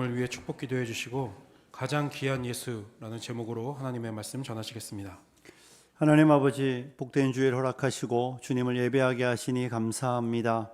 여러분을 위해 축복 기도해 주시고 가장 귀한 예수라는 제목으로 하나님의 말씀 전하시겠습니다. 하나님 아버지, 복된 주일 허락하시고 주님을 예배하게 하시니 감사합니다.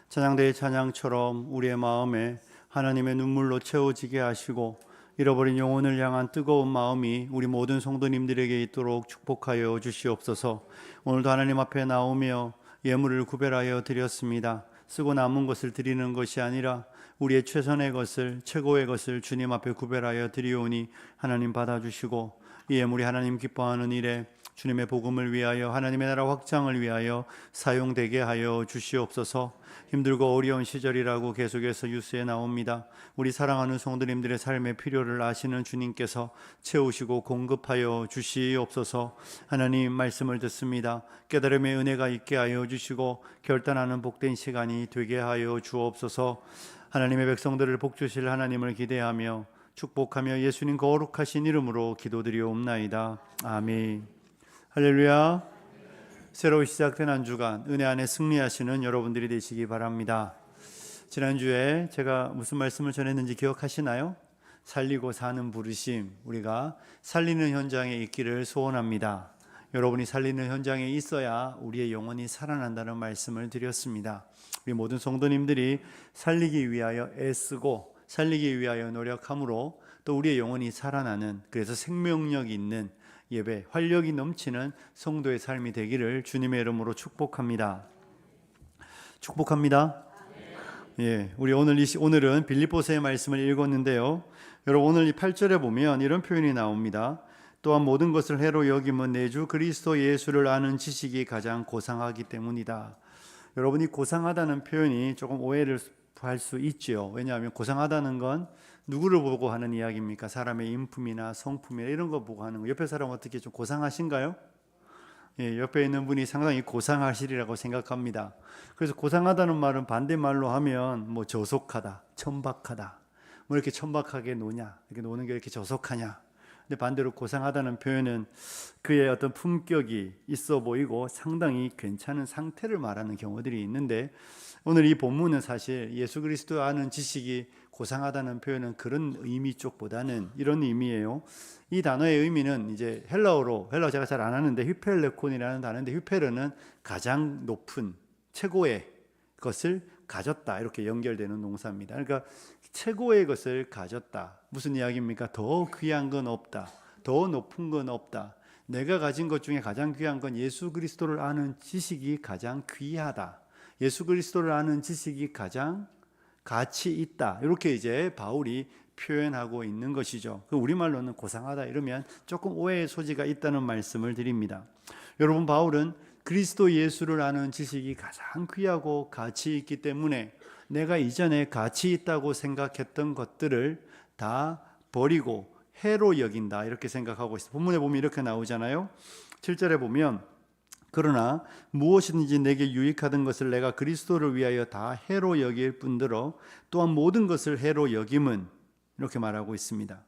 찬양대의 찬양처럼 우리의 마음에 하나님의 눈물로 채워지게 하시고 잃어버린 영혼을 향한 뜨거운 마음이 우리 모든 성도님들에게 있도록 축복하여 주시옵소서. 오늘도 하나님 앞에 나오며 예물을 구별하여 드렸습니다. 쓰고 남은 것을 드리는 것이 아니라 우리의 최선의 것을, 최고의 것을 주님 앞에 구별하여 드리오니 하나님 받아주시고 이 예물이 하나님 기뻐하는 일에 주님의 복음을 위하여, 하나님의 나라 확장을 위하여 사용되게 하여 주시옵소서. 힘들고 어려운 시절이라고 계속해서 뉴스에 나옵니다. 우리 사랑하는 성도님들의 삶의 필요를 아시는 주님께서 채우시고 공급하여 주시옵소서. 하나님 말씀을 듣습니다. 깨달음의 은혜가 있게 하여 주시고 결단하는 복된 시간이 되게 하여 주옵소서. 하나님의 백성들을 복주실 하나님을 기대하며 축복하며 예수님 거룩하신 이름으로 기도드리옵나이다. 아멘. 할렐루야. 새로 시작된 한 주간 은혜 안에 승리하시는 여러분들이 되시기 바랍니다. 지난주에 제가 무슨 말씀을 전했는지 기억하시나요? 살리고 사는 부르심, 우리가 살리는 현장에 있기를 소원합니다. 여러분이 살리는 현장에 있어야 우리의 영혼이 살아난다는 말씀을 드렸습니다. 우리 모든 성도님들이 살리기 위하여 애쓰고 살리기 위하여 노력함으로 또 우리의 영혼이 살아나는, 그래서 생명력 있는 예배, 활력이 넘치는 성도의 삶이 되기를 주님의 이름으로 축복합니다. 축복합니다. 예, 우리 오늘은 빌립보서의 말씀을 읽었는데요. 여러분, 오늘 이 8절에 보면 이런 표현이 나옵니다. 또한 모든 것을 해로 여김은 내 주 그리스도 예수를 아는 지식이 가장 고상하기 때문이다. 여러분이 고상하다는 표현이 조금 오해를 할 수 있죠. 왜냐하면 고상하다는 건 누구를 보고 하는 이야기입니까? 사람의 인품이나 성품이나 이런 거 보고 하는 거. 옆에 사람 어떻게 좀 고상하신가요? 예, 옆에 있는 분이 상당히 고상하시리라고 생각합니다. 그래서 고상하다는 말은 반대말로 하면 뭐 저속하다, 천박하다. 뭐 이렇게 천박하게 노냐? 이렇게 노는 게 이렇게 저속하냐? 근데 반대로 고상하다는 표현은 그의 어떤 품격이 있어 보이고 상당히 괜찮은 상태를 말하는 경우들이 있는데, 오늘 이 본문은 사실 예수 그리스도 아는 지식이 고상하다는 표현은 그런 의미 쪽보다는 이런 의미예요. 이 단어의 의미는 이제 헬라어 제가 잘 안 하는데 휘펠레콘이라는 단어인데, 휘페르는 가장 높은 최고의 것을 가졌다, 이렇게 연결되는 동사입니다. 그러니까 최고의 것을 가졌다. 무슨 이야기입니까? 더 귀한 건 없다. 더 높은 건 없다. 내가 가진 것 중에 가장 귀한 건 예수 그리스도를 아는 지식이 가장 귀하다. 예수 그리스도를 아는 지식이 가장 가치 있다. 이렇게 이제 바울이 표현하고 있는 것이죠. 우리말로는 고상하다 이러면 조금 오해의 소지가 있다는 말씀을 드립니다. 여러분, 바울은 그리스도 예수를 아는 지식이 가장 귀하고 가치 있기 때문에 내가 이전에 가치 있다고 생각했던 것들을 다 버리고 해로 여긴다, 이렇게 생각하고 있습니다. 본문에 보면 이렇게 나오잖아요. 7절에 보면 그러나 무엇이든지 내게 유익하던 것을 내가 그리스도를 위하여 다 해로 여길 뿐더러 또한 모든 것을 해로 여김은, 이렇게 말하고 있습니다.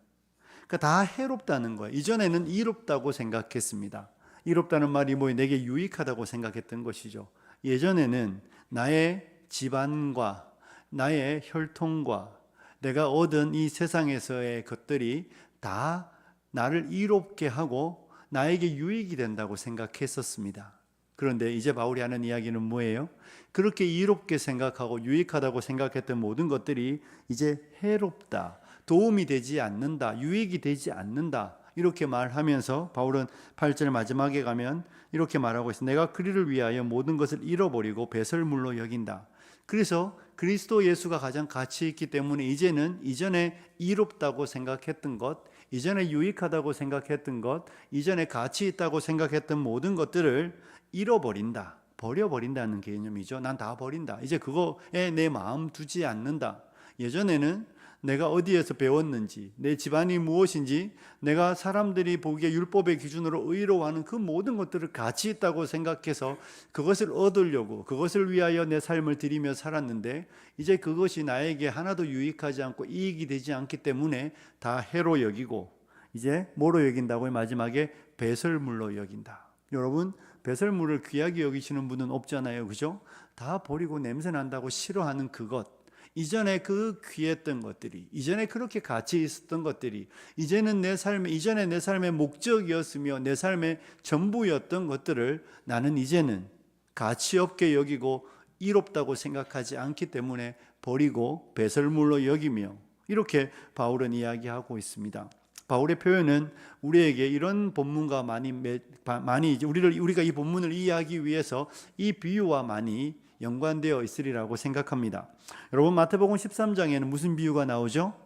그러니까 다 해롭다는 거예요. 이전에는 이롭다고 생각했습니다. 이롭다는 말이 내게 유익하다고 생각했던 것이죠. 예전에는 나의 집안과 나의 혈통과 내가 얻은 이 세상에서의 것들이 다 나를 이롭게 하고 나에게 유익이 된다고 생각했었습니다. 그런데 이제 바울이 하는 이야기는 뭐예요? 그렇게 이롭게 생각하고 유익하다고 생각했던 모든 것들이 이제 해롭다, 도움이 되지 않는다, 유익이 되지 않는다, 이렇게 말하면서 바울은 8절 마지막에 가면 이렇게 말하고 있습니다. 내가 그리를 위하여 모든 것을 잃어버리고 배설물로 여긴다. 그래서 그리스도 예수가 가장 가치 있기 때문에 이제는 이전에 이롭다고 생각했던 것, 이전에 유익하다고 생각했던 것, 이전에 가치 있다고 생각했던 모든 것들을 잃어버린다, 버려버린다는 개념이죠. 난 다 버린다. 이제 그거에 내 마음 두지 않는다. 예전에는 내가 어디에서 배웠는지, 내 집안이 무엇인지, 내가 사람들이 보기에 율법의 기준으로 의로워하는 그 모든 것들을 가치 있다고 생각해서 그것을 얻으려고, 그것을 위하여 내 삶을 드리며 살았는데, 이제 그것이 나에게 하나도 유익하지 않고 이익이 되지 않기 때문에 다 해로 여기고, 이제 뭐로 여긴다고요? 마지막에 배설물로 여긴다. 여러분, 배설물을 귀하게 여기시는 분은 없잖아요, 그죠? 다 버리고 냄새 난다고 싫어하는 그것, 이전에 그 귀했던 것들이, 이전에 그렇게 가치 있었던 것들이 이제는 이전에 내 삶의 목적이었으며 내 삶의 전부였던 것들을 나는 이제는 가치 없게 여기고 이롭다고 생각하지 않기 때문에 버리고 배설물로 여기며, 이렇게 바울은 이야기하고 있습니다. 바울의 표현은 우리에게 이런 본문과 우리가 이 본문을 이해하기 위해서 이 비유와 많이 연관되어 있으리라고 생각합니다. 여러분, 마태복음 13장에는 무슨 비유가 나오죠?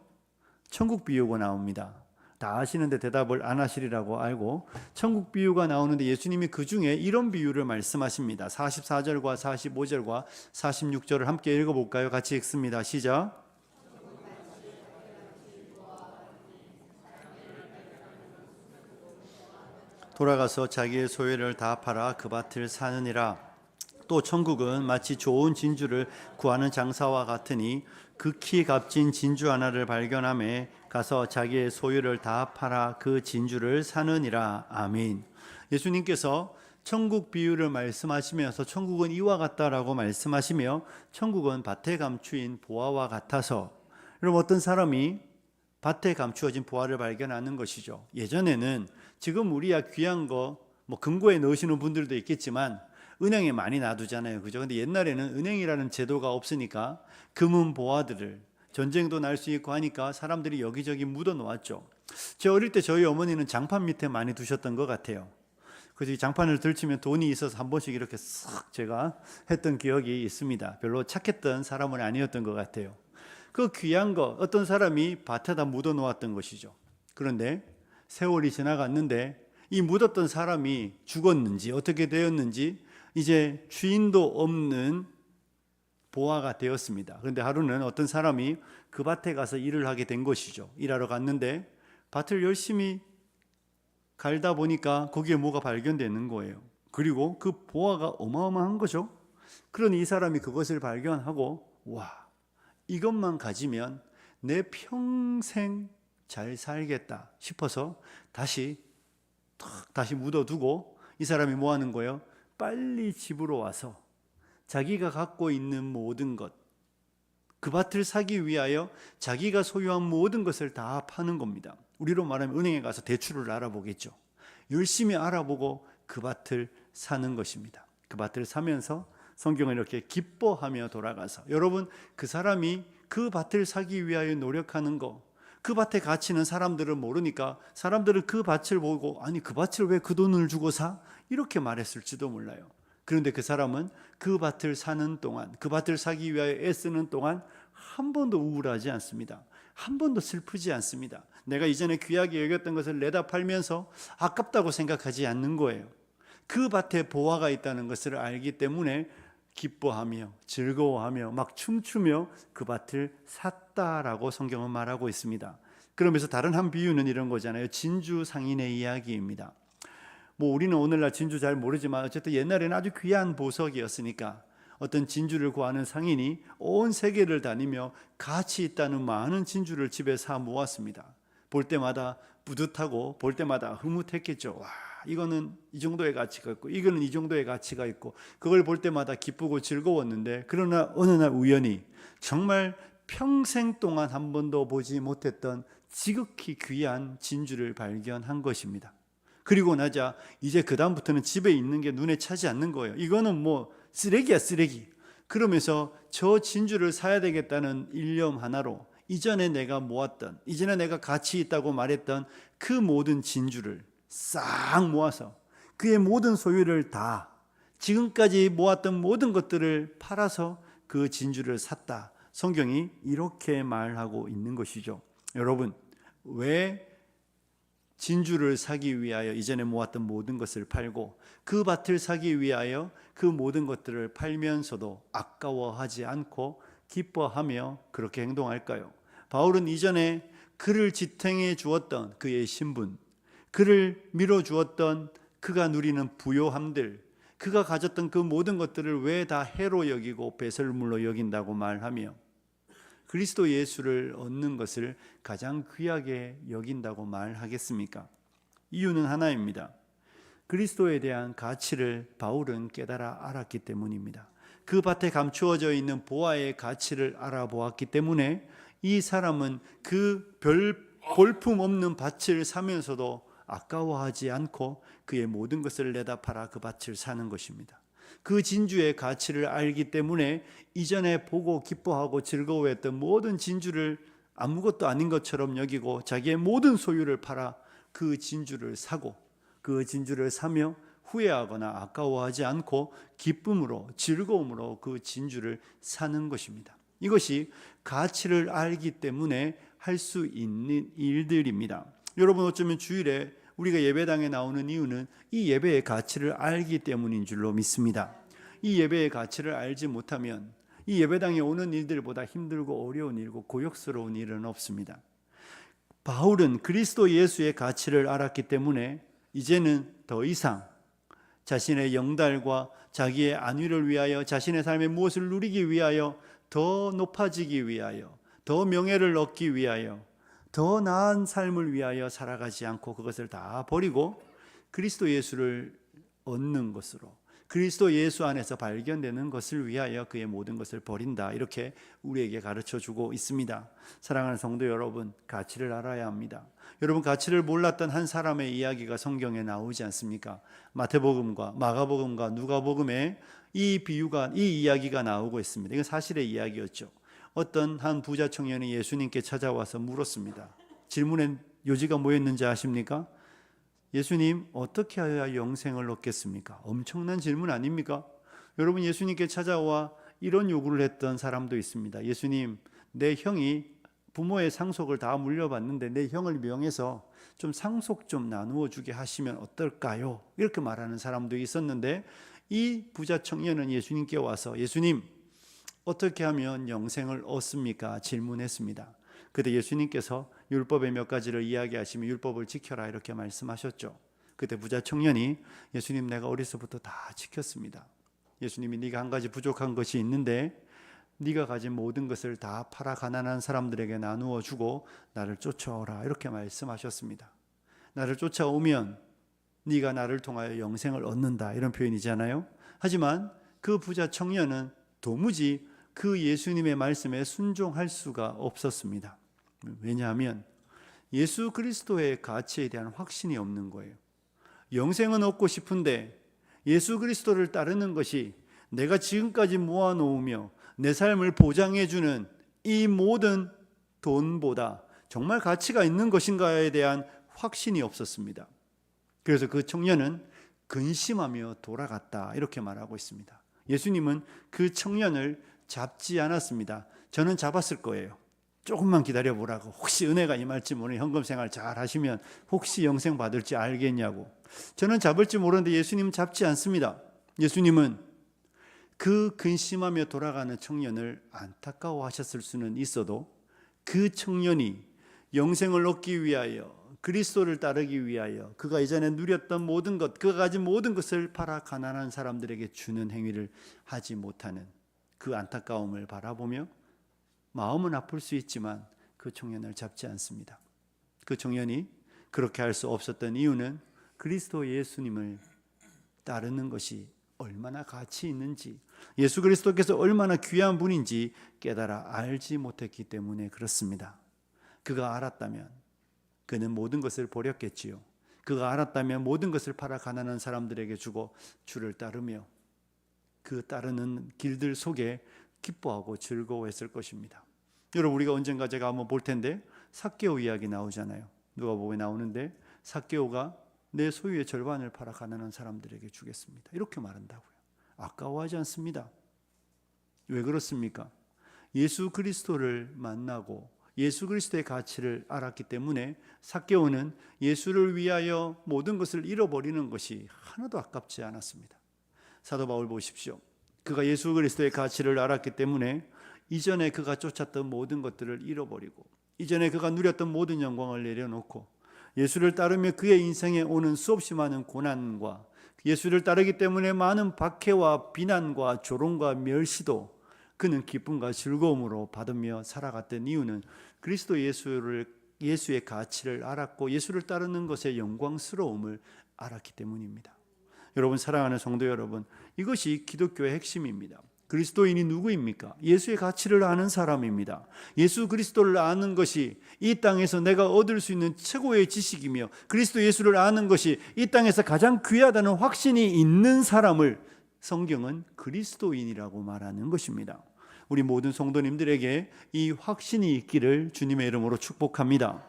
천국 비유가 나옵니다. 다 아시는데 대답을 안 하시리라고 알고 천국 비유가 나오는데 예수님이 그 중에 이런 비유를 말씀하십니다. 44절과 45절과 46절을 함께 읽어볼까요? 같이 읽습니다. 시작. 돌아가서 자기의 소유를 다 팔아 그 밭을 사느니라. 또 천국은 마치 좋은 진주를 구하는 장사와 같으니 극히 값진 진주 하나를 발견하매 가서 자기의 소유를 다 팔아 그 진주를 사느니라. 아멘. 예수님께서 천국 비유를 말씀하시면서 천국은 이와 같다라고 말씀하시며, 천국은 밭에 감추인 보화와 같아서, 여러분, 어떤 사람이 밭에 감추어진 보화를 발견하는 것이죠. 예전에는 지금 우리야 귀한 거 금고에 넣으시는 분들도 있겠지만 은행에 많이 놔두잖아요, 그죠? 근데 옛날에는 은행이라는 제도가 없으니까 금은 보화들을, 전쟁도 날 수 있고 하니까 사람들이 여기저기 묻어 놓았죠. 제 어릴 때 저희 어머니는 장판 밑에 많이 두셨던 것 같아요. 그래서 이 장판을 들치면 돈이 있어서 한 번씩 이렇게 싹 제가 했던 기억이 있습니다. 별로 착했던 사람은 아니었던 것 같아요. 그 귀한 거 어떤 사람이 밭에다 묻어 놓았던 것이죠. 그런데 세월이 지나갔는데 이 묻었던 사람이 죽었는지 어떻게 되었는지 이제 주인도 없는 보화가 되었습니다. 그런데 하루는 어떤 사람이 그 밭에 가서 일을 하게 된 것이죠. 일하러 갔는데 밭을 열심히 갈다 보니까 거기에 뭐가 발견되는 거예요. 그리고 그 보화가 어마어마한 거죠. 그러니 이 사람이 그것을 발견하고, 와, 이것만 가지면 내 평생 잘 살겠다 싶어서 다시 묻어두고, 이 사람이 뭐 하는 거예요? 빨리 집으로 와서 자기가 갖고 있는 모든 것, 그 밭을 사기 위하여 자기가 소유한 모든 것을 다 파는 겁니다. 우리로 말하면 은행에 가서 대출을 알아보겠죠. 열심히 알아보고 그 밭을 사는 것입니다. 그 밭을 사면서 성경은 이렇게 기뻐하며 돌아가서, 여러분, 그 사람이 그 밭을 사기 위하여 노력하는 거, 그 밭의 가치는 사람들은 모르니까 사람들은 그 밭을 보고, 아니 그 밭을 왜 그 돈을 주고 사? 이렇게 말했을지도 몰라요. 그런데 그 사람은 그 밭을 사는 동안, 그 밭을 사기 위하여 애쓰는 동안 한 번도 우울하지 않습니다. 한 번도 슬프지 않습니다. 내가 이전에 귀하게 여겼던 것을 내다 팔면서 아깝다고 생각하지 않는 거예요. 그 밭에 보화가 있다는 것을 알기 때문에 기뻐하며 즐거워하며 막 춤추며 그 밭을 샀다라고 성경은 말하고 있습니다. 그러면서 다른 한 비유는 이런 거잖아요. 진주 상인의 이야기입니다. 우리는 오늘날 진주 잘 모르지만 어쨌든 옛날에는 아주 귀한 보석이었으니까 어떤 진주를 구하는 상인이 온 세계를 다니며 가치 있다는 많은 진주를 집에 사 모았습니다. 볼 때마다 뿌듯하고 볼 때마다 흐뭇했겠죠. 와, 이거는 이 정도의 가치가 있고 이거는 이 정도의 가치가 있고, 그걸 볼 때마다 기쁘고 즐거웠는데, 그러나 어느 날 우연히 정말 평생 동안 한 번도 보지 못했던 지극히 귀한 진주를 발견한 것입니다. 그리고 나자 이제 그 다음부터는 집에 있는 게 눈에 차지 않는 거예요. 이거는 쓰레기야, 쓰레기. 그러면서 저 진주를 사야 되겠다는 일념 하나로 이전에 내가 모았던, 이전에 내가 가치 있다고 말했던 그 모든 진주를 싹 모아서 그의 모든 소유를 다, 지금까지 모았던 모든 것들을 팔아서 그 진주를 샀다. 성경이 이렇게 말하고 있는 것이죠. 여러분, 왜 진주를 사기 위하여 이전에 모았던 모든 것을 팔고 그 밭을 사기 위하여 그 모든 것들을 팔면서도 아까워하지 않고 기뻐하며 그렇게 행동할까요? 바울은 이전에 그를 지탱해 주었던 그의 신분, 그를 밀어주었던 그가 누리는 부요함들, 그가 가졌던 그 모든 것들을 왜 다 해로 여기고 배설물로 여긴다고 말하며 그리스도 예수를 얻는 것을 가장 귀하게 여긴다고 말하겠습니까? 이유는 하나입니다. 그리스도에 대한 가치를 바울은 깨달아 알았기 때문입니다. 그 밭에 감추어져 있는 보화의 가치를 알아보았기 때문에 이 사람은 그 볼품 없는 밭을 사면서도 아까워하지 않고 그의 모든 것을 내다 팔아 그 밭을 사는 것입니다. 그 진주의 가치를 알기 때문에 이전에 보고 기뻐하고 즐거워했던 모든 진주를 아무것도 아닌 것처럼 여기고 자기의 모든 소유를 팔아 그 진주를 사고, 그 진주를 사며 후회하거나 아까워하지 않고 기쁨으로 즐거움으로 그 진주를 사는 것입니다. 이것이 가치를 알기 때문에 할 수 있는 일들입니다. 여러분, 어쩌면 주일에 우리가 예배당에 나오는 이유는 이 예배의 가치를 알기 때문인 줄로 믿습니다. 이 예배의 가치를 알지 못하면 이 예배당에 오는 일들보다 힘들고 어려운 일고 고역스러운 일은 없습니다. 바울은 그리스도 예수의 가치를 알았기 때문에 이제는 더 이상 자신의 영달과 자기의 안위를 위하여, 자신의 삶에 무엇을 누리기 위하여, 더 높아지기 위하여, 더 명예를 얻기 위하여, 더 나은 삶을 위하여 살아가지 않고 그것을 다 버리고 그리스도 예수를 얻는 것으로, 그리스도 예수 안에서 발견되는 것을 위하여 그의 모든 것을 버린다. 이렇게 우리에게 가르쳐주고 있습니다. 사랑하는 성도 여러분, 가치를 알아야 합니다. 여러분, 가치를 몰랐던 한 사람의 이야기가 성경에 나오지 않습니까? 마태복음과 마가복음과 누가복음에 이 이야기가 나오고 있습니다. 이건 사실의 이야기였죠. 어떤 한 부자 청년이 예수님께 찾아와서 물었습니다. 질문의 요지가 뭐였는지 아십니까? 예수님, 어떻게 해야 영생을 얻겠습니까? 엄청난 질문 아닙니까? 여러분, 예수님께 찾아와 이런 요구를 했던 사람도 있습니다. 예수님, 내 형이 부모의 상속을 다 물려받는데 내 형을 명해서 좀 상속 좀 나누어 주게 하시면 어떨까요? 이렇게 말하는 사람도 있었는데, 이 부자 청년은 예수님께 와서 예수님, 어떻게 하면 영생을 얻습니까? 질문했습니다. 그때 예수님께서 율법의 몇 가지를 이야기하시며 율법을 지켜라 이렇게 말씀하셨죠. 그때 부자 청년이 예수님, 내가 어려서부터 다 지켰습니다. 예수님이 네가 한 가지 부족한 것이 있는데 네가 가진 모든 것을 다 팔아 가난한 사람들에게 나누어 주고 나를 쫓아오라 이렇게 말씀하셨습니다. 나를 쫓아오면 네가 나를 통하여 영생을 얻는다 이런 표현이잖아요. 하지만 그 부자 청년은 도무지 그 예수님의 말씀에 순종할 수가 없었습니다. 왜냐하면 예수 그리스도의 가치에 대한 확신이 없는 거예요. 영생은 얻고 싶은데 예수 그리스도를 따르는 것이 내가 지금까지 모아놓으며 내 삶을 보장해주는 이 모든 돈보다 정말 가치가 있는 것인가에 대한 확신이 없었습니다. 그래서 그 청년은 근심하며 돌아갔다 이렇게 말하고 있습니다. 예수님은 그 청년을 잡지 않았습니다. 저는 잡았을 거예요. 조금만 기다려보라고. 혹시 은혜가 임할지 모르는 현금생활 잘 하시면 혹시 영생 받을지 알겠냐고. 저는 잡을지 모르는데 예수님은 잡지 않습니다. 예수님은 그 근심하며 돌아가는 청년을 안타까워하셨을 수는 있어도 그 청년이 영생을 얻기 위하여, 그리스도를 따르기 위하여 그가 이전에 누렸던 모든 것, 그가 가진 모든 것을 팔아 가난한 사람들에게 주는 행위를 하지 못하는 그 안타까움을 바라보며 마음은 아플 수 있지만 그 청년을 잡지 않습니다. 그 청년이 그렇게 할 수 없었던 이유는 그리스도 예수님을 따르는 것이 얼마나 가치 있는지, 예수 그리스도께서 얼마나 귀한 분인지 깨달아 알지 못했기 때문에 그렇습니다. 그가 알았다면 그는 모든 것을 버렸겠지요. 그가 알았다면 모든 것을 팔아 가난한 사람들에게 주고 주를 따르며 그 따르는 길들 속에 기뻐하고 즐거워했을 것입니다. 여러분, 우리가 언젠가 제가 한번 볼 텐데 삭개오 이야기 나오잖아요. 누가복음에 나오는데 삭개오가 내 소유의 절반을 팔아 가난한 사람들에게 주겠습니다 이렇게 말한다고요. 아까워하지 않습니다. 왜 그렇습니까? 예수 그리스도를 만나고 예수 그리스도의 가치를 알았기 때문에 삭개오는 예수를 위하여 모든 것을 잃어버리는 것이 하나도 아깝지 않았습니다. 사도 바울 보십시오. 그가 예수 그리스도의 가치를 알았기 때문에 이전에 그가 쫓았던 모든 것들을 잃어버리고 이전에 그가 누렸던 모든 영광을 내려놓고 예수를 따르며 그의 인생에 오는 수없이 많은 고난과 예수를 따르기 때문에 많은 박해와 비난과 조롱과 멸시도 그는 기쁨과 즐거움으로 받으며 살아갔던 이유는 그리스도 예수의 가치를 알았고 예수를 따르는 것의 영광스러움을 알았기 때문입니다. 여러분, 사랑하는 성도 여러분, 이것이 기독교의 핵심입니다. 그리스도인이 누구입니까? 예수의 가치를 아는 사람입니다. 예수 그리스도를 아는 것이 이 땅에서 내가 얻을 수 있는 최고의 지식이며 그리스도 예수를 아는 것이 이 땅에서 가장 귀하다는 확신이 있는 사람을 성경은 그리스도인이라고 말하는 것입니다. 우리 모든 성도님들에게 이 확신이 있기를 주님의 이름으로 축복합니다.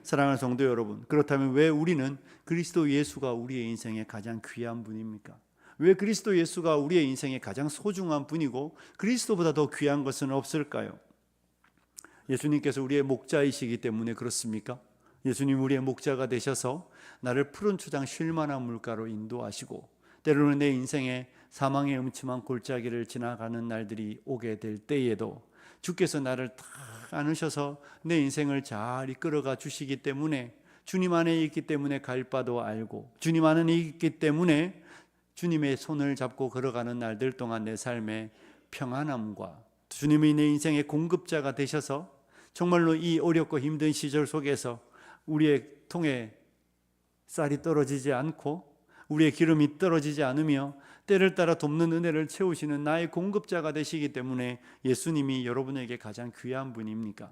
사랑하는 성도 여러분, 그렇다면 왜 우리는 그리스도 예수가 우리의 인생의 가장 귀한 분입니까? 왜 그리스도 예수가 우리의 인생의 가장 소중한 분이고 그리스도보다 더 귀한 것은 없을까요? 예수님께서 우리의 목자이시기 때문에 그렇습니까? 예수님 우리의 목자가 되셔서 나를 푸른 초장 쉴만한 물가로 인도하시고 때로는 내 인생에 사망의 음침한 골짜기를 지나가는 날들이 오게 될 때에도 주께서 나를 딱 안으셔서 내 인생을 잘 이끌어가 주시기 때문에 주님 안에 있기 때문에 갈 바도 알고 주님 안에 있기 때문에 주님의 손을 잡고 걸어가는 날들 동안 내 삶의 평안함과 주님이 내 인생의 공급자가 되셔서 정말로 이 어렵고 힘든 시절 속에서 우리의 통에 쌀이 떨어지지 않고 우리의 기름이 떨어지지 않으며 때를 따라 돕는 은혜를 채우시는 나의 공급자가 되시기 때문에 예수님이 여러분에게 가장 귀한 분입니까?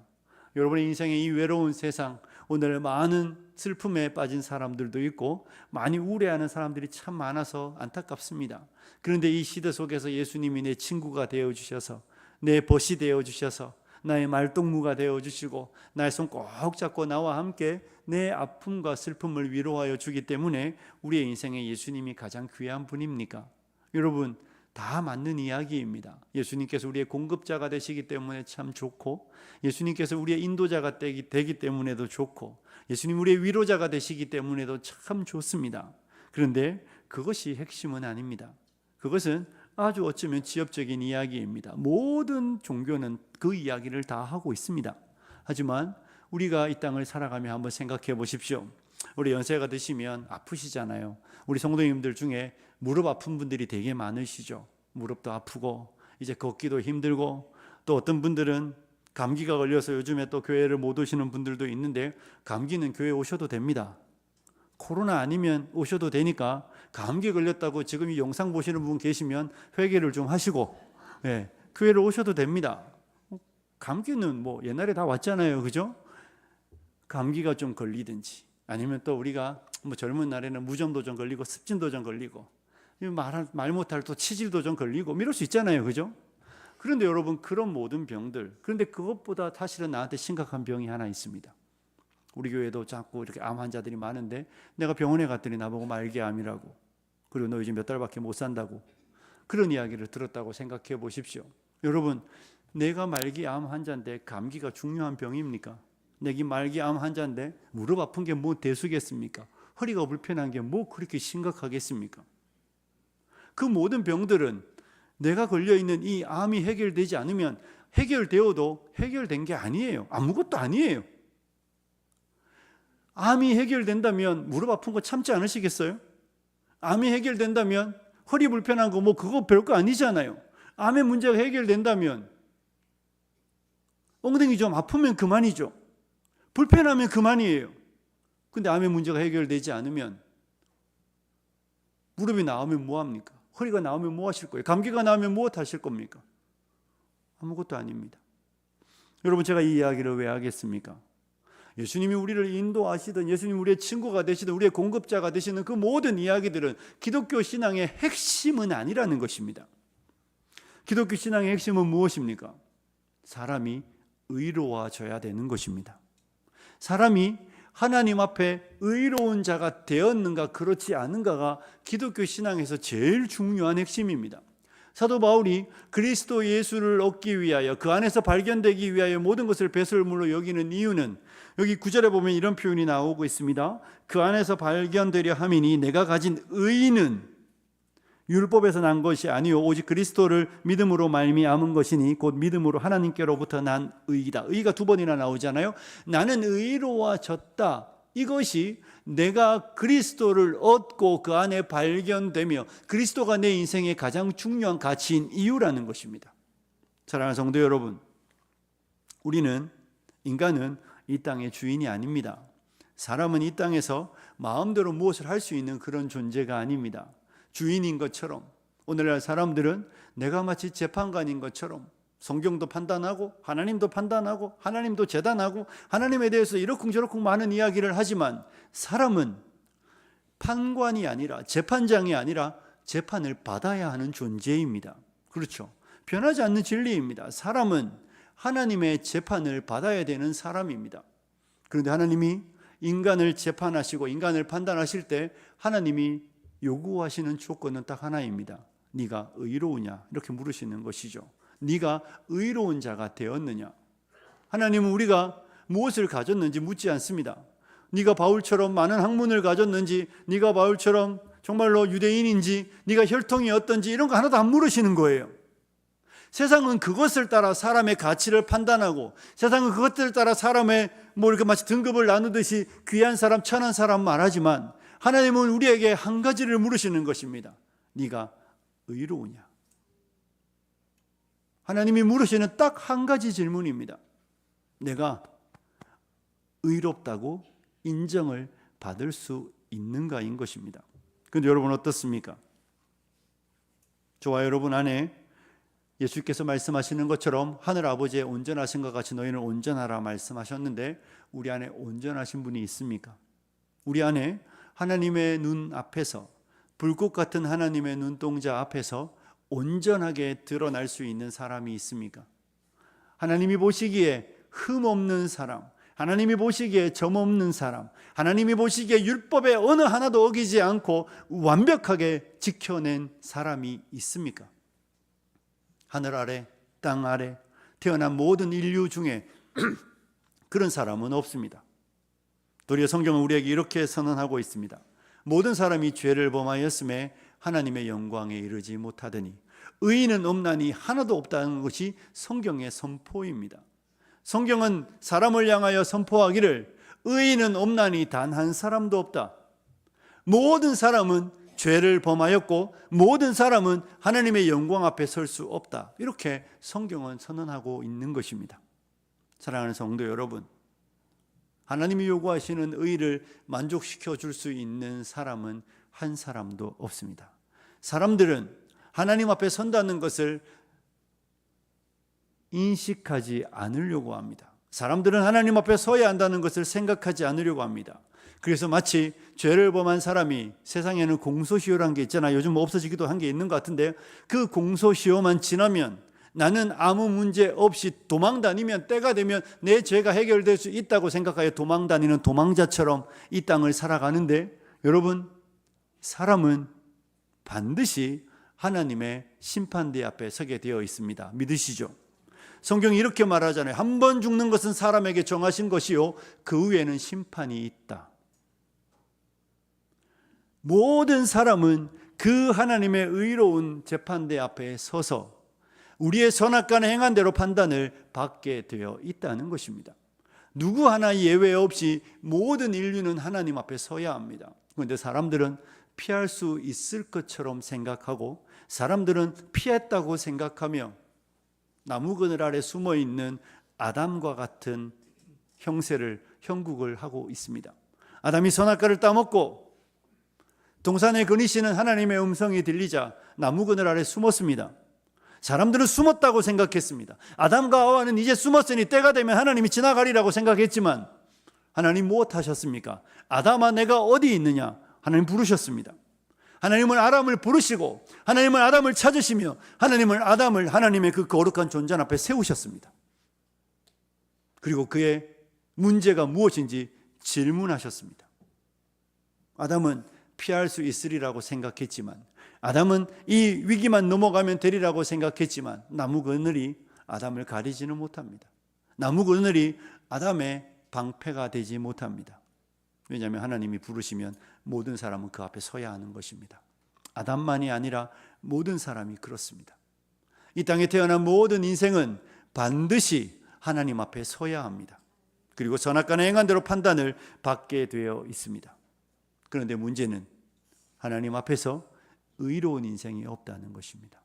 여러분의 인생의 이 외로운 세상, 오늘 많은 슬픔에 빠진 사람들도 있고 많이 우울해하는 사람들이 참 많아서 안타깝습니다. 그런데 이 시대 속에서 예수님이 내 친구가 되어주셔서 내 벗이 되어주셔서 나의 말동무가 되어주시고 나의 손 꼭 잡고 나와 함께 내 아픔과 슬픔을 위로하여 주기 때문에 우리의 인생에 예수님이 가장 귀한 분입니까? 여러분, 다 맞는 이야기입니다. 예수님께서 우리의 공급자가 되시기 때문에 참 좋고 예수님께서 우리의 인도자가 되기 때문에도 좋고 예수님 우리의 위로자가 되시기 때문에도 참 좋습니다. 그런데 그것이 핵심은 아닙니다. 그것은 아주 어쩌면 지엽적인 이야기입니다. 모든 종교는 그 이야기를 다 하고 있습니다. 하지만 우리가 이 땅을 살아가며 한번 생각해 보십시오. 우리 연세가 드시면 아프시잖아요. 우리 성도님들 중에 무릎 아픈 분들이 되게 많으시죠. 무릎도 아프고 이제 걷기도 힘들고 또 어떤 분들은 감기가 걸려서 요즘에 또 교회를 못 오시는 분들도 있는데 감기는 교회 오셔도 됩니다. 코로나 아니면 오셔도 되니까 감기 걸렸다고 지금 이 영상 보시는 분 계시면 회개를 좀 하시고 교회를 오셔도 됩니다. 감기는 뭐 옛날에 다 왔잖아요. 그죠? 감기가 좀 걸리든지 아니면 또 우리가 뭐 젊은 날에는 무좀도 좀 걸리고 습진도 좀 걸리고 말 못할 또 치질도 좀 걸리고 이럴 수 있잖아요. 그죠? 그런데 여러분 그런 모든 병들 그런데 그것보다 사실은 나한테 심각한 병이 하나 있습니다. 우리 교회도 자꾸 이렇게 암 환자들이 많은데 내가 병원에 갔더니 나보고 말기암이라고 그리고 너 요즘 몇 달밖에 못 산다고 그런 이야기를 들었다고 생각해 보십시오. 여러분 내가 말기암 환자인데 감기가 중요한 병입니까? 내가 말기암 환자인데 무릎 아픈 게 뭐 대수겠습니까? 허리가 불편한 게 뭐 그렇게 심각하겠습니까? 그 모든 병들은 내가 걸려있는 이 암이 해결되지 않으면 해결되어도 해결된 게 아니에요. 아무것도 아니에요. 암이 해결된다면 무릎 아픈 거 참지 않으시겠어요? 암이 해결된다면 허리 불편한 거 뭐 그거 별거 아니잖아요. 암의 문제가 해결된다면 엉덩이 좀 아프면 그만이죠. 불편하면 그만이에요. 근데 암의 문제가 해결되지 않으면 무릎이 나오면 뭐합니까? 허리가 나오면 뭐 하실 거예요? 감기가 나오면 무엇 하실 겁니까? 아무것도 아닙니다. 여러분 제가 이 이야기를 왜 하겠습니까? 예수님이 우리를 인도하시든 예수님이 우리의 친구가 되시든 우리의 공급자가 되시는 그 모든 이야기들은 기독교 신앙의 핵심은 아니라는 것입니다. 기독교 신앙의 핵심은 무엇입니까? 사람이 의로워져야 되는 것입니다. 사람이 하나님 앞에 의로운 자가 되었는가 그렇지 않은가가 기독교 신앙에서 제일 중요한 핵심입니다. 사도 바울이 그리스도 예수를 얻기 위하여 그 안에서 발견되기 위하여 모든 것을 배설물로 여기는 이유는 여기 9절에 보면 이런 표현이 나오고 있습니다. 그 안에서 발견되려 함이니 내가 가진 의는 율법에서 난 것이 아니요 오직 그리스도를 믿음으로 말미암은 것이니 곧 믿음으로 하나님께로부터 난 의이다. 의가 두 번이나 나오잖아요. 나는 의로워졌다. 이것이 내가 그리스도를 얻고 그 안에 발견되며 그리스도가 내 인생의 가장 중요한 가치인 이유라는 것입니다. 사랑하는 성도 여러분, 인간은 이 땅의 주인이 아닙니다. 사람은 이 땅에서 마음대로 무엇을 할 수 있는 그런 존재가 아닙니다. 주인인 것처럼 오늘날 사람들은 내가 마치 재판관인 것처럼 성경도 판단하고 하나님도 판단하고 하나님도 재단하고 하나님에 대해서 이러쿵저러쿵 많은 이야기를 하지만 사람은 판관이 아니라 재판장이 아니라 재판을 받아야 하는 존재입니다. 그렇죠. 변하지 않는 진리입니다. 사람은 하나님의 재판을 받아야 되는 사람입니다. 그런데 하나님이 인간을 재판하시고 인간을 판단하실 때 하나님이 요구하시는 조건은 딱 하나입니다. 네가 의로우냐? 이렇게 물으시는 것이죠. 네가 의로운 자가 되었느냐? 하나님은 우리가 무엇을 가졌는지 묻지 않습니다. 네가 바울처럼 많은 학문을 가졌는지, 네가 바울처럼 정말로 유대인인지, 네가 혈통이 어떤지 이런 거 하나도 안 물으시는 거예요. 세상은 그것을 따라 사람의 가치를 판단하고 세상은 그것들을 따라 사람의 이렇게 마치 등급을 나누듯이 귀한 사람, 천한 사람 말하지만 하나님은 우리에게 한 가지를 물으시는 것입니다. 네가 의로우냐? 하나님이 물으시는 딱 한 가지 질문입니다. 내가 의롭다고 인정을 받을 수 있는가인 것입니다. 그런데 여러분 어떻습니까? 저와 여러분 안에 예수께서 말씀하시는 것처럼 하늘 아버지의 온전하신 것 같이 너희는 온전하라 말씀하셨는데 우리 안에 온전하신 분이 있습니까? 우리 안에 하나님의 눈 앞에서, 불꽃 같은 하나님의 눈동자 앞에서 온전하게 드러날 수 있는 사람이 있습니까? 하나님이 보시기에 흠 없는 사람, 하나님이 보시기에 점 없는 사람, 하나님이 보시기에 율법에 어느 하나도 어기지 않고 완벽하게 지켜낸 사람이 있습니까? 하늘 아래, 땅 아래 태어난 모든 인류 중에 그런 사람은 없습니다. 도리어 성경은 우리에게 이렇게 선언하고 있습니다. 모든 사람이 죄를 범하였음에 하나님의 영광에 이르지 못하더니 의인은 없나니 하나도 없다는 것이 성경의 선포입니다. 성경은 사람을 향하여 선포하기를 의인은 없나니 단 한 사람도 없다. 모든 사람은 죄를 범하였고 모든 사람은 하나님의 영광 앞에 설 수 없다. 이렇게 성경은 선언하고 있는 것입니다. 사랑하는 성도 여러분, 하나님이 요구하시는 의를 만족시켜 줄 수 있는 사람은 한 사람도 없습니다. 사람들은 하나님 앞에 선다는 것을 인식하지 않으려고 합니다. 사람들은 하나님 앞에 서야 한다는 것을 생각하지 않으려고 합니다. 그래서 마치 죄를 범한 사람이, 세상에는 공소시효라는 게 있잖아요. 요즘 없어지기도 한 게 있는 것 같은데요. 그 공소시효만 지나면 나는 아무 문제 없이 도망 다니면 때가 되면 내 죄가 해결될 수 있다고 생각하여 도망 다니는 도망자처럼 이 땅을 살아가는데, 여러분, 사람은 반드시 하나님의 심판대 앞에 서게 되어 있습니다. 믿으시죠? 성경이 이렇게 말하잖아요. 한 번 죽는 것은 사람에게 정하신 것이요 그 후에는 심판이 있다. 모든 사람은 그 하나님의 의로운 재판대 앞에 서서 우리의 선악간에 행한 대로 판단을 받게 되어 있다는 것입니다. 누구 하나 예외 없이 모든 인류는 하나님 앞에 서야 합니다. 그런데 사람들은 피할 수 있을 것처럼 생각하고 사람들은 피했다고 생각하며 나무 그늘 아래 숨어 있는 아담과 같은 형국을 하고 있습니다. 아담이 선악과를 따먹고 동산에 거니시는 하나님의 음성이 들리자 나무 그늘 아래 숨었습니다. 사람들은 숨었다고 생각했습니다. 아담과 하와는 이제 숨었으니 때가 되면 하나님이 지나가리라고 생각했지만 하나님 무엇 하셨습니까? 아담아 내가 어디 있느냐? 하나님 부르셨습니다. 하나님은 아담을 부르시고 하나님은 아담을 찾으시며 하나님은 아담을 하나님의 그 거룩한 존전 앞에 세우셨습니다. 그리고 그의 문제가 무엇인지 질문하셨습니다. 아담은 피할 수 있으리라고 생각했지만, 아담은 이 위기만 넘어가면 되리라고 생각했지만 나무 그늘이 아담을 가리지는 못합니다. 나무 그늘이 아담의 방패가 되지 못합니다. 왜냐하면 하나님이 부르시면 모든 사람은 그 앞에 서야 하는 것입니다. 아담만이 아니라 모든 사람이 그렇습니다. 이 땅에 태어난 모든 인생은 반드시 하나님 앞에 서야 합니다. 그리고 선악간에 행한 대로 판단을 받게 되어 있습니다. 그런데 문제는 하나님 앞에서 의로운 인생이 없다는 것입니다.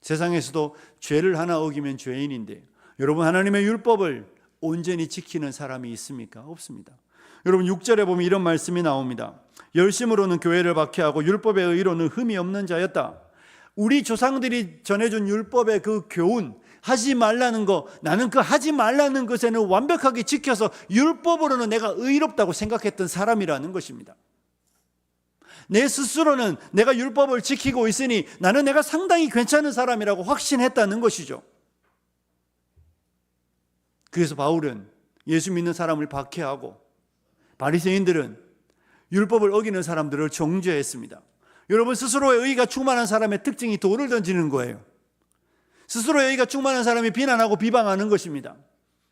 세상에서도 죄를 하나 어기면 죄인인데, 여러분 하나님의 율법을 온전히 지키는 사람이 있습니까? 없습니다. 여러분 6절에 보면 이런 말씀이 나옵니다. 열심으로는 교회를 박해하고 율법의 의로는 흠이 없는 자였다. 우리 조상들이 전해준 율법의 그 교훈, 하지 말라는 거, 나는 그 하지 말라는 것에는 완벽하게 지켜서 율법으로는 내가 의롭다고 생각했던 사람이라는 것입니다. 내 스스로는 내가 율법을 지키고 있으니 나는 내가 상당히 괜찮은 사람이라고 확신했다는 것이죠. 그래서 바울은 예수 믿는 사람을 박해하고 바리새인들은 율법을 어기는 사람들을 정죄했습니다. 여러분, 스스로의 의의가 충만한 사람의 특징이 돌을 던지는 거예요. 스스로의 의의가 충만한 사람이 비난하고 비방하는 것입니다.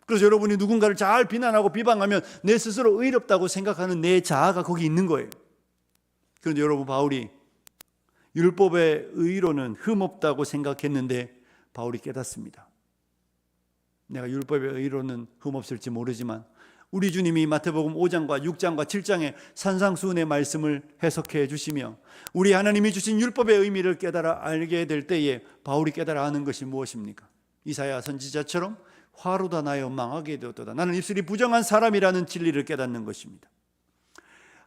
그래서 여러분이 누군가를 잘 비난하고 비방하면 내 스스로 의롭다고 생각하는 내 자아가 거기 있는 거예요. 그런데 여러분, 바울이 율법의 의로는 흠없다고 생각했는데 바울이 깨닫습니다. 내가 율법의 의로는 흠없을지 모르지만 우리 주님이 마태복음 5장과 6장과 7장의 산상수훈의 말씀을 해석해 주시며 우리 하나님이 주신 율법의 의미를 깨달아 알게 될 때에 바울이 깨달아 아는 것이 무엇입니까? 이사야 선지자처럼 화로다 나여 망하게 되었도다. 나는 입술이 부정한 사람이라는 진리를 깨닫는 것입니다.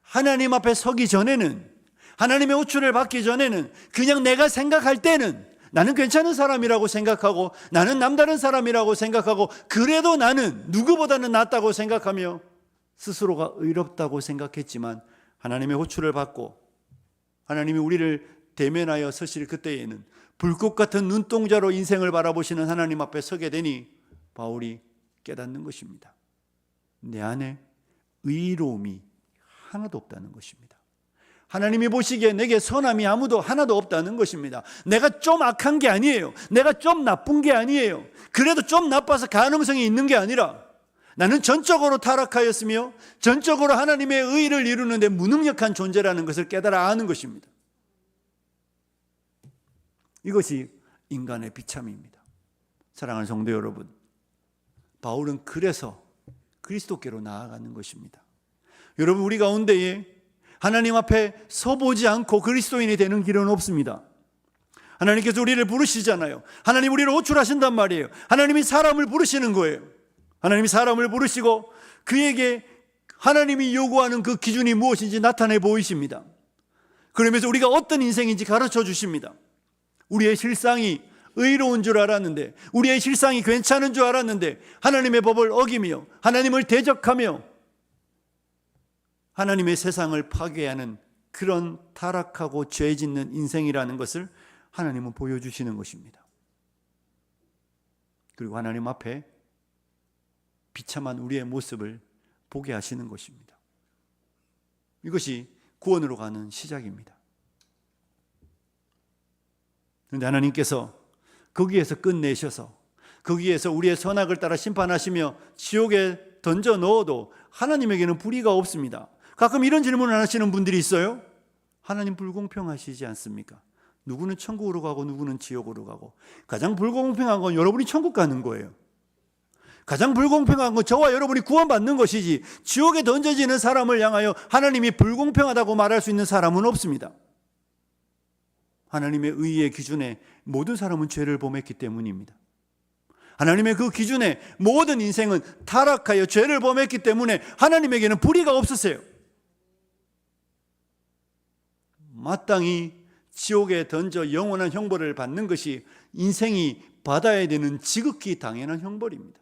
하나님 앞에 서기 전에는, 하나님의 호출을 받기 전에는 그냥 내가 생각할 때는 나는 괜찮은 사람이라고 생각하고 나는 남다른 사람이라고 생각하고 그래도 나는 누구보다는 낫다고 생각하며 스스로가 의롭다고 생각했지만 하나님의 호출을 받고 하나님이 우리를 대면하여 서실 그때에는 불꽃 같은 눈동자로 인생을 바라보시는 하나님 앞에 서게 되니 바울이 깨닫는 것입니다. 내 안에 의로움이 하나도 없다는 것입니다. 하나님이 보시기에 내게 선함이 하나도 없다는 것입니다. 내가 좀 악한 게 아니에요. 내가 좀 나쁜 게 아니에요. 그래도 좀 나빠서 가능성이 있는 게 아니라 나는 전적으로 타락하였으며 전적으로 하나님의 의를 이루는 데 무능력한 존재라는 것을 깨달아 아는 것입니다. 이것이 인간의 비참입니다. 사랑하는 성도 여러분, 바울은 그래서 그리스도께로 나아가는 것입니다. 여러분, 우리 가운데에 하나님 앞에 서보지 않고 그리스도인이 되는 길은 없습니다. 하나님께서 우리를 부르시잖아요. 하나님 우리를 호출하신단 말이에요. 하나님이 사람을 부르시는 거예요. 하나님이 사람을 부르시고 그에게 하나님이 요구하는 그 기준이 무엇인지 나타내 보이십니다. 그러면서 우리가 어떤 인생인지 가르쳐 주십니다. 우리의 실상이 의로운 줄 알았는데, 우리의 실상이 괜찮은 줄 알았는데 하나님의 법을 어기며 하나님을 대적하며 하나님의 세상을 파괴하는 그런 타락하고 죄 짓는 인생이라는 것을 하나님은 보여주시는 것입니다. 그리고 하나님 앞에 비참한 우리의 모습을 보게 하시는 것입니다. 이것이 구원으로 가는 시작입니다. 그런데 하나님께서 거기에서 끝내셔서 거기에서 우리의 선악을 따라 심판하시며 지옥에 던져 넣어도 하나님에게는 불의가 없습니다. 가끔 이런 질문을 하시는 분들이 있어요. 하나님 불공평하시지 않습니까? 누구는 천국으로 가고 누구는 지옥으로 가고. 가장 불공평한 건 여러분이 천국 가는 거예요. 가장 불공평한 건 저와 여러분이 구원받는 것이지 지옥에 던져지는 사람을 향하여 하나님이 불공평하다고 말할 수 있는 사람은 없습니다. 하나님의 의의 기준에 모든 사람은 죄를 범했기 때문입니다. 하나님의 그 기준에 모든 인생은 타락하여 죄를 범했기 때문에 하나님에게는 불의가 없으세요. 마땅히 지옥에 던져 영원한 형벌을 받는 것이 인생이 받아야 되는 지극히 당연한 형벌입니다.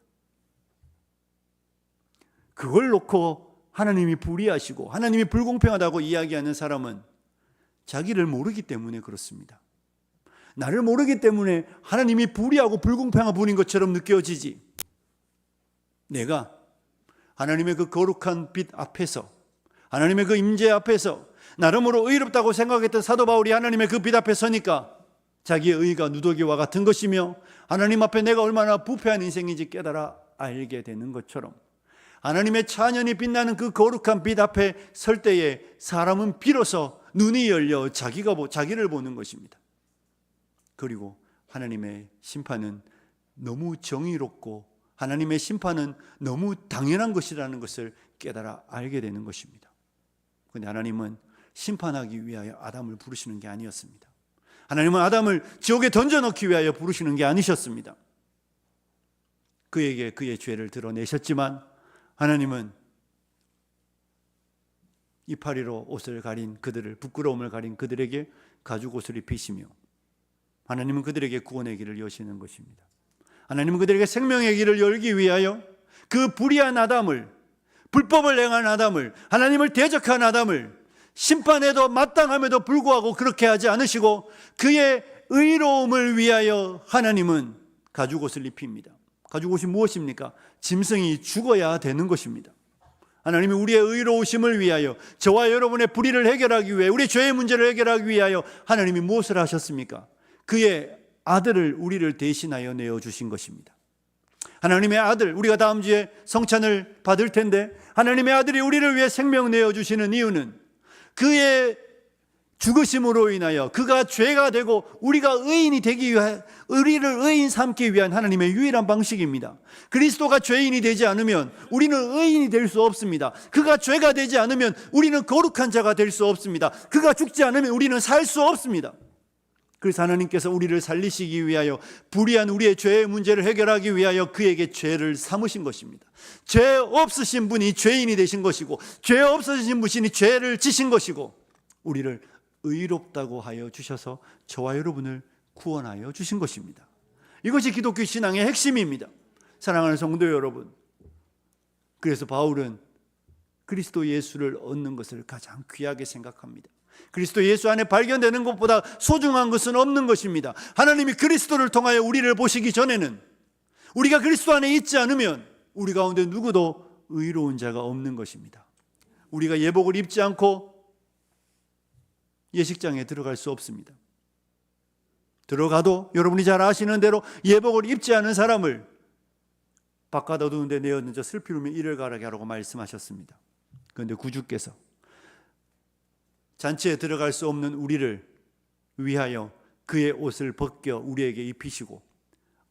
그걸 놓고 하나님이 불의하시고 하나님이 불공평하다고 이야기하는 사람은 자기를 모르기 때문에 그렇습니다. 나를 모르기 때문에 하나님이 불의하고 불공평한 분인 것처럼 느껴지지, 내가 하나님의 그 거룩한 빛 앞에서, 하나님의 그 임재 앞에서 나름으로 의롭다고 생각했던 사도 바울이 하나님의 그 빛 앞에 서니까 자기의 의가 누더기와 같은 것이며 하나님 앞에 내가 얼마나 부패한 인생인지 깨달아 알게 되는 것처럼 하나님의 찬연히 빛나는 그 거룩한 빛 앞에 설 때에 사람은 비로소 눈이 열려 자기를 보는 것입니다. 그리고 하나님의 심판은 너무 정의롭고 하나님의 심판은 너무 당연한 것이라는 것을 깨달아 알게 되는 것입니다. 그런데 하나님은 심판하기 위하여 아담을 부르시는 게 아니었습니다. 하나님은 아담을 지옥에 던져넣기 위하여 부르시는 게 아니셨습니다. 그에게 그의 죄를 드러내셨지만 하나님은 이파리로 옷을 가린 그들을, 부끄러움을 가린 그들에게 가죽 옷을 입히시며, 하나님은 그들에게 구원의 길을 여시는 것입니다. 하나님은 그들에게 생명의 길을 열기 위하여 그 불의한 아담을, 불법을 행한 아담을, 하나님을 대적한 아담을 심판에도 마땅함에도 불구하고 그렇게 하지 않으시고 그의 의로움을 위하여 하나님은 가죽옷을 입힙니다. 가죽옷이 무엇입니까? 짐승이 죽어야 되는 것입니다. 하나님이 우리의 의로우심을 위하여, 저와 여러분의 불의를 해결하기 위해, 우리의 죄의 문제를 해결하기 위하여 하나님이 무엇을 하셨습니까? 그의 아들을 우리를 대신하여 내어주신 것입니다. 하나님의 아들, 우리가 다음 주에 성찬을 받을 텐데 하나님의 아들이 우리를 위해 생명 내어주시는 이유는 그의 죽으심으로 인하여 그가 죄가 되고 우리가 의인이 되기 위해, 우리를 의인 삼기 위한 하나님의 유일한 방식입니다. 그리스도가 죄인이 되지 않으면 우리는 의인이 될 수 없습니다. 그가 죄가 되지 않으면 우리는 거룩한 자가 될 수 없습니다. 그가 죽지 않으면 우리는 살 수 없습니다. 그래서 하나님께서 우리를 살리시기 위하여, 불의한 우리의 죄의 문제를 해결하기 위하여 그에게 죄를 삼으신 것입니다. 죄 없으신 분이 죄인이 되신 것이고, 죄 없으신 분이 죄를 지신 것이고, 우리를 의롭다고 하여 주셔서 저와 여러분을 구원하여 주신 것입니다. 이것이 기독교 신앙의 핵심입니다. 사랑하는 성도 여러분, 그래서 바울은 그리스도 예수를 얻는 것을 가장 귀하게 생각합니다. 그리스도 예수 안에 발견되는 것보다 소중한 것은 없는 것입니다. 하나님이 그리스도를 통하여 우리를 보시기 전에는, 우리가 그리스도 안에 있지 않으면 우리 가운데 누구도 의로운 자가 없는 것입니다. 우리가 예복을 입지 않고 예식장에 들어갈 수 없습니다. 들어가도 여러분이 잘 아시는 대로 예복을 입지 않은 사람을 바깥 어두운 데 내어 던져 슬피 울며 이를 가라게 하라고 말씀하셨습니다. 그런데 구주께서 잔치에 들어갈 수 없는 우리를 위하여 그의 옷을 벗겨 우리에게 입히시고,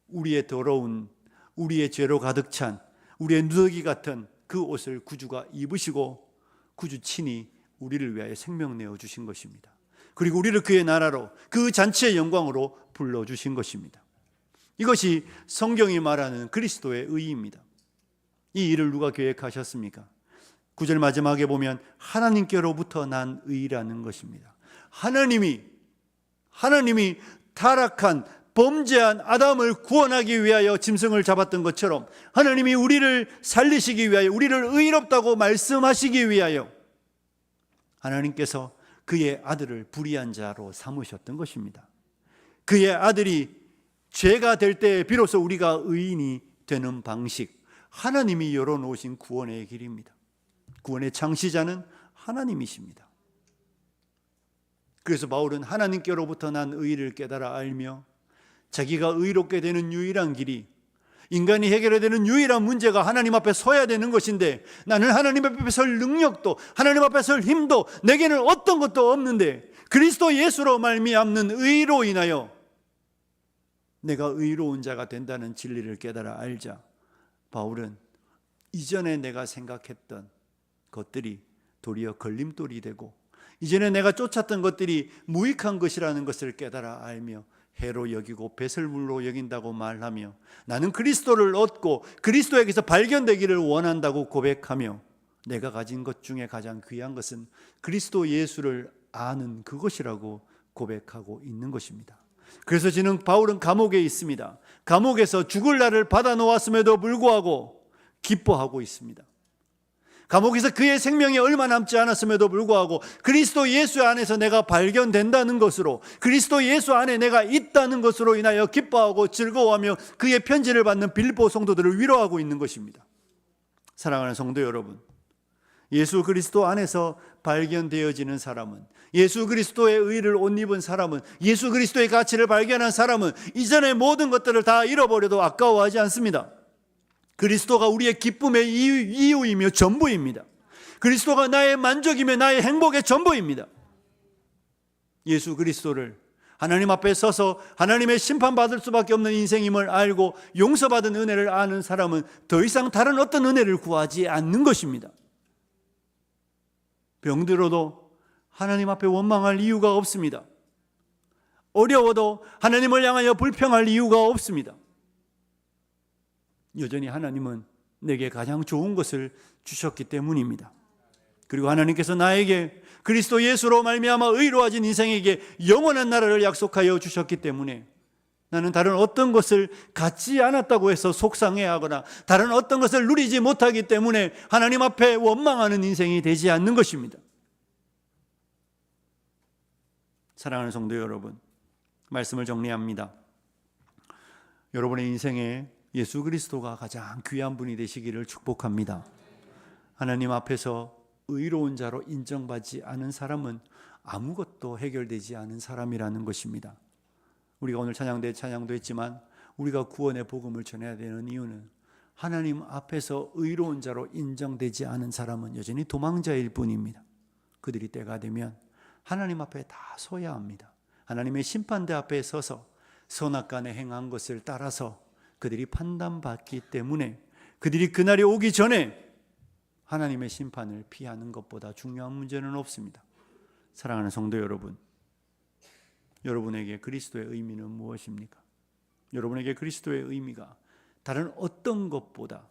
우리의 더러운, 우리의 죄로 가득 찬, 우리의 누더기 같은 그 옷을 구주가 입으시고 구주 친히 우리를 위하여 생명 내어 주신 것입니다. 그리고 우리를 그의 나라로, 그 잔치의 영광으로 불러주신 것입니다. 이것이 성경이 말하는 그리스도의 의의입니다. 이 일을 누가 계획하셨습니까? 9절 마지막에 보면 하나님께로부터 난 의라는 것입니다. 하나님이 타락한 범죄한 아담을 구원하기 위하여 짐승을 잡았던 것처럼 하나님이 우리를 살리시기 위하여, 우리를 의롭다고 말씀하시기 위하여 하나님께서 그의 아들을 불의한 자로 삼으셨던 것입니다. 그의 아들이 죄가 될 때 비로소 우리가 의인이 되는 방식, 하나님이 열어놓으신 구원의 길입니다. 구원의 창시자는 하나님이십니다. 그래서 바울은 하나님께로부터 난 의를 깨달아 알며 자기가 의롭게 되는 유일한 길이, 인간이 해결해야 되는 유일한 문제가 하나님 앞에 서야 되는 것인데, 나는 하나님 앞에 설 능력도, 하나님 앞에 설 힘도 내게는 어떤 것도 없는데 그리스도 예수로 말미암는 의로 인하여 내가 의로운 자가 된다는 진리를 깨달아 알자 바울은 이전에 내가 생각했던 것들이 도리어 걸림돌이 되고, 이전에 내가 쫓았던 것들이 무익한 것이라는 것을 깨달아 알며 해로 여기고 배설물로 여긴다고 말하며, 나는 그리스도를 얻고 그리스도에게서 발견되기를 원한다고 고백하며, 내가 가진 것 중에 가장 귀한 것은 그리스도 예수를 아는 그것이라고 고백하고 있는 것입니다. 그래서 지금 바울은 감옥에 있습니다. 감옥에서 죽을 날을 받아놓았음에도 불구하고 기뻐하고 있습니다. 감옥에서 그의 생명이 얼마 남지 않았음에도 불구하고 그리스도 예수 안에서 내가 발견된다는 것으로, 그리스도 예수 안에 내가 있다는 것으로 인하여 기뻐하고 즐거워하며 그의 편지를 받는 빌립보 성도들을 위로하고 있는 것입니다. 사랑하는 성도 여러분, 예수 그리스도 안에서 발견되어지는 사람은, 예수 그리스도의 의를 옷 입은 사람은, 예수 그리스도의 가치를 발견한 사람은 이전의 모든 것들을 다 잃어버려도 아까워하지 않습니다. 그리스도가 우리의 기쁨의 이유이며 전부입니다. 그리스도가 나의 만족이며 나의 행복의 전부입니다. 예수 그리스도를 하나님 앞에 서서 하나님의 심판받을 수밖에 없는 인생임을 알고 용서받은 은혜를 아는 사람은 더 이상 다른 어떤 은혜를 구하지 않는 것입니다. 병들어도 하나님 앞에 원망할 이유가 없습니다. 어려워도 하나님을 향하여 불평할 이유가 없습니다. 여전히 하나님은 내게 가장 좋은 것을 주셨기 때문입니다. 그리고 하나님께서 나에게 그리스도 예수로 말미암아 의로워진 인생에게 영원한 나라를 약속하여 주셨기 때문에 나는 다른 어떤 것을 갖지 않았다고 해서 속상해하거나 다른 어떤 것을 누리지 못하기 때문에 하나님 앞에 원망하는 인생이 되지 않는 것입니다. 사랑하는 성도 여러분, 말씀을 정리합니다. 여러분의 인생에 예수 그리스도가 가장 귀한 분이 되시기를 축복합니다. 하나님 앞에서 의로운 자로 인정받지 않은 사람은 아무것도 해결되지 않은 사람이라는 것입니다. 우리가 오늘 찬양도 했지만 우리가 구원의 복음을 전해야 되는 이유는 하나님 앞에서 의로운 자로 인정되지 않은 사람은 여전히 도망자일 뿐입니다. 그들이 때가 되면 하나님 앞에 다 서야 합니다. 하나님의 심판대 앞에 서서 선악간에 행한 것을 따라서 그들이 판단받기 때문에 그들이 그날이 오기 전에 하나님의 심판을 피하는 것보다 중요한 문제는 없습니다. 사랑하는 성도 여러분, 여러분에게 그리스도의 의미는 무엇입니까? 여러분에게 그리스도의 의미가 다른 어떤 것보다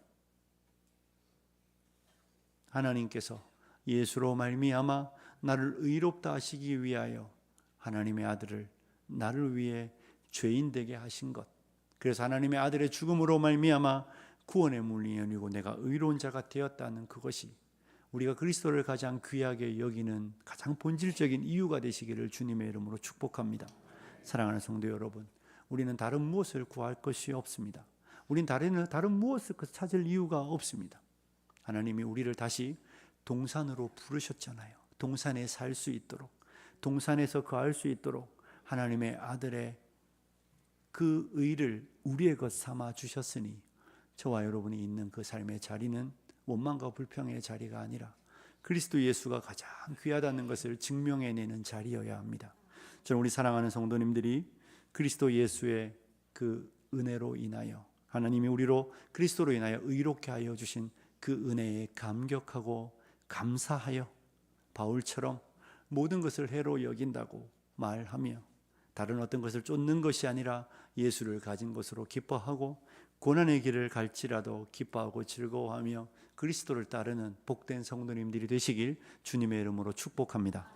하나님께서 예수로 말미암아 나를 의롭다 하시기 위하여 하나님의 아들을 나를 위해 죄인 되게 하신 것, 그래서 하나님의 아들의 죽음으로 말미암아 구원의 문이 열리고 내가 의로운 자가 되었다는 그것이 우리가 그리스도를 가장 귀하게 여기는 가장 본질적인 이유가 되시기를 주님의 이름으로 축복합니다. 사랑하는 성도 여러분, 우리는 다른 무엇을 구할 것이 없습니다. 우린 다른 무엇을 찾을 이유가 없습니다. 하나님이 우리를 다시 동산으로 부르셨잖아요. 동산에 살 수 있도록, 동산에서 거할 수 있도록 하나님의 아들의 그 의를 우리의 것 삼아 주셨으니 저와 여러분이 있는 그 삶의 자리는 원망과 불평의 자리가 아니라 그리스도 예수가 가장 귀하다는 것을 증명해내는 자리여야 합니다. 저는 우리 사랑하는 성도님들이 그리스도 예수의 그 은혜로 인하여 하나님이 우리로 그리스도로 인하여 의롭게 하여 주신 그 은혜에 감격하고 감사하여 바울처럼 모든 것을 해로 여긴다고 말하며 다른 어떤 것을 쫓는 것이 아니라 예수를 가진 것으로 기뻐하고 고난의 길을 갈지라도 기뻐하고 즐거워하며 그리스도를 따르는 복된 성도님들이 되시길 주님의 이름으로 축복합니다.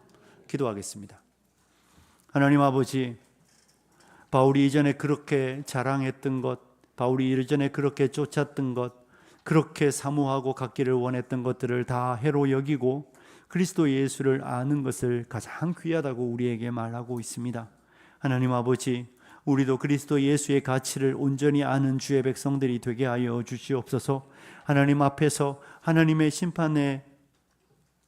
기도하겠습니다. 하나님 아버지, 바울이 이전에 그렇게 자랑했던 것, 바울이 이전에 그렇게 쫓았던 것, 그렇게 사모하고 갖기를 원했던 것들을 다 해로 여기고 그리스도 예수를 아는 것을 가장 귀하다고 우리에게 말하고 있습니다. 하나님 아버지, 우리도 그리스도 예수의 가치를 온전히 아는 주의 백성들이 되게 하여 주시옵소서. 하나님 앞에서 하나님의 심판의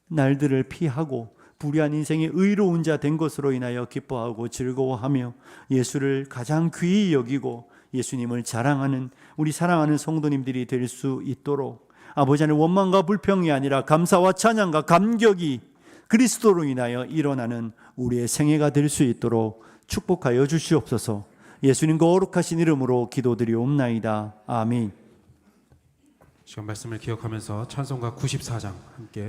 날들을 피하고 불의한 인생의 의로운 자 된 것으로 인하여 기뻐하고 즐거워하며 예수를 가장 귀히 여기고 예수님을 자랑하는 우리 사랑하는 성도님들이 될 수 있도록 아버지 안에 원망과 불평이 아니라 감사와 찬양과 감격이 그리스도로 인하여 일어나는 우리의 생애가 될 수 있도록 축복하여 주시옵소서. 예수님 거룩하신 이름으로 기도드리옵나이다. 아멘. 시간 말씀을 기억하면서 찬송가 94장 함께